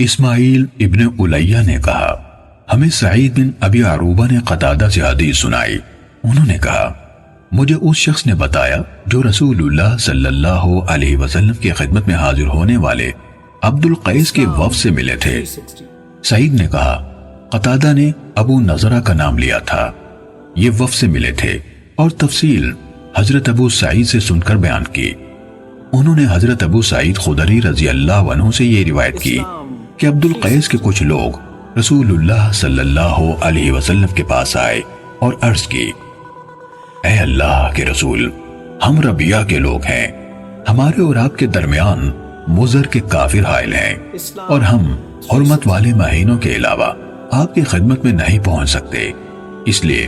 اسماعیل ابن الیہ نے کہا ہمیں سعید بن ابی عروبہ نے قتادہ سے حدیث سنائی. انہوں نے کہا مجھے اس شخص نے بتایا جو رسول اللہ صلی اللہ علیہ وسلم کی خدمت میں حاضر ہونے والے عبد القیس کے وفد سے ملے تھے. سعید نے کہا قتادہ نے ابو نضرہ کا نام لیا تھا. یہ وفد سے ملے تھے اور تفصیل حضرت ابو سعید سے سن کر بیان کی. انہوں نے حضرت ابو سعید خدری رضی اللہ عنہ سے یہ روایت کی کہ عبد القیس کے کچھ لوگ رسول اللہ صلی اللہ علیہ وسلم کے پاس آئے اور عرض کی اے اللہ کے رسول، ہم ربیہ کے لوگ ہیں، ہمارے اور آپ کے درمیان مضر کے کافر حائل ہیں اور ہم حرمت والے مہینوں کے علاوہ آپ کی خدمت میں نہیں پہنچ سکتے، اس لیے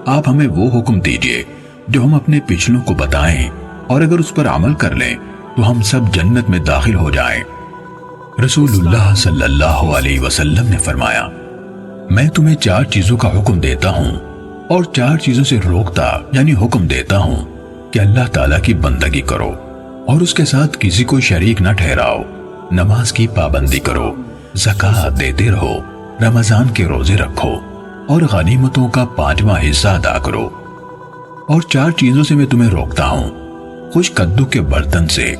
آپ ہمیں وہ حکم دیجئے جو ہم اپنے پچھلوں کو بتائیں اور اگر اس پر عمل کر لیں تو ہم سب جنت میں داخل ہو جائیں. رسول اللہ صلی اللہ علیہ وسلم نے فرمایا میں تمہیں 4 چیزوں کا حکم دیتا ہوں اور 4 چیزوں سے روکتا یعنی حکم دیتا ہوں کہ اللہ تعالیٰ کی بندگی کرو اور اس کے ساتھ کسی کو شریک نہ ٹھہراؤ، نماز کی پابندی کرو، زکوٰۃ دیتے رہو، رمضان کے روزے رکھو اور غنیمتوں کا 5واں حصہ ادا کرو. اور 4 چیزوں سے میں تمہیں روکتا ہوں، خوش کدو کے برتن سے،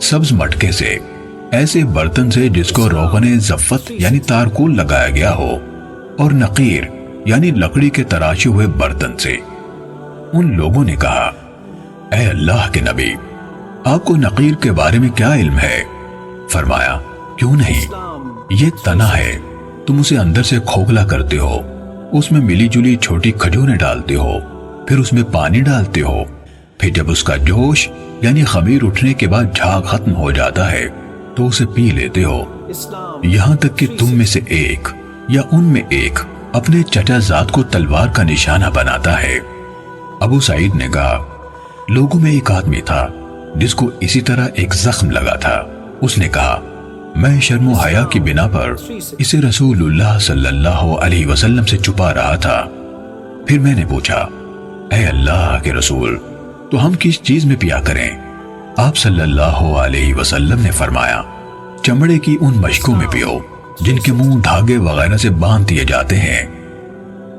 سبز مٹکے سے، ایسے برتن سے جس کو روغن زفت یعنی تارکول لگایا گیا ہو، اور نقیر یعنی لکڑی کے تراشے ہوئے برتن سے. ان لوگوں نے کہا اے اللہ کے نبی، آپ کو نقیر کے بارے میں کیا علم ہے؟ فرمایا کیوں نہیں، یہ تنا ہے، تم اسے اندر سے کھوکھلا کرتے ہو، اس میں ملی جلی چھوٹی کھجوریں ڈالتے ہو، پھر اس میں پانی ڈالتے ہو، پھر جب اس کا جوش یعنی خمیر اٹھنے کے بعد جھاگ ختم ہو جاتا ہے تو اسے پی لیتے ہو، یہاں تک کہ تم میں سے ایک یا ان میں ایک اپنے چچا زاد کو تلوار کا نشانہ بناتا ہے. ابو سعید نے کہا لوگوں میں ایک آدمی تھا جس کو اسی طرح ایک زخم لگا تھا. اس نے کہا میں شرم و حیا کی بنا پر اسے رسول اللہ صلی اللہ علیہ وسلم سے چھپا رہا تھا. پھر میں نے پوچھا اے اللہ کے رسول، تو ہم کس چیز میں پیا کریں؟ آپ صلی اللہ علیہ وسلم نے فرمایا چمڑے کی ان مشکوں میں پیو جن کے منہ دھاگے وغیرہ سے باندھ دیے جاتے ہیں.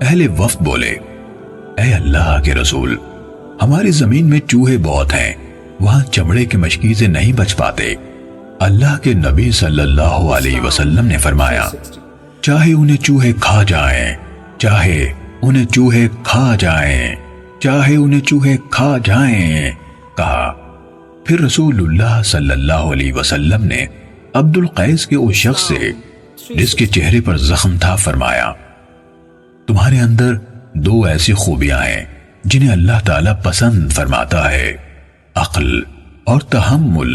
اہل وفد بولے اے اللہ کے رسول، ہماری زمین میں چوہے بہت ہیں، وہاں چمڑے کے مشکیزیں نہیں بچ پاتے. اللہ کے نبی صلی اللہ علیہ وسلم نے فرمایا چاہے انہیں چوہے کھا جائیں، چاہے انہیں چوہے کھا جائیں، چاہے انہیں چوہے کھا جائیں. کہا پھر رسول اللہ صلی اللہ علیہ وسلم نے عبد القیس کے اس شخص سے جس کے چہرے پر زخم تھا فرمایا تمہارے اندر 2 ایسی خوبیاں ہیں جنہیں اللہ تعالیٰ پسند فرماتا ہے، عقل اور تحمل.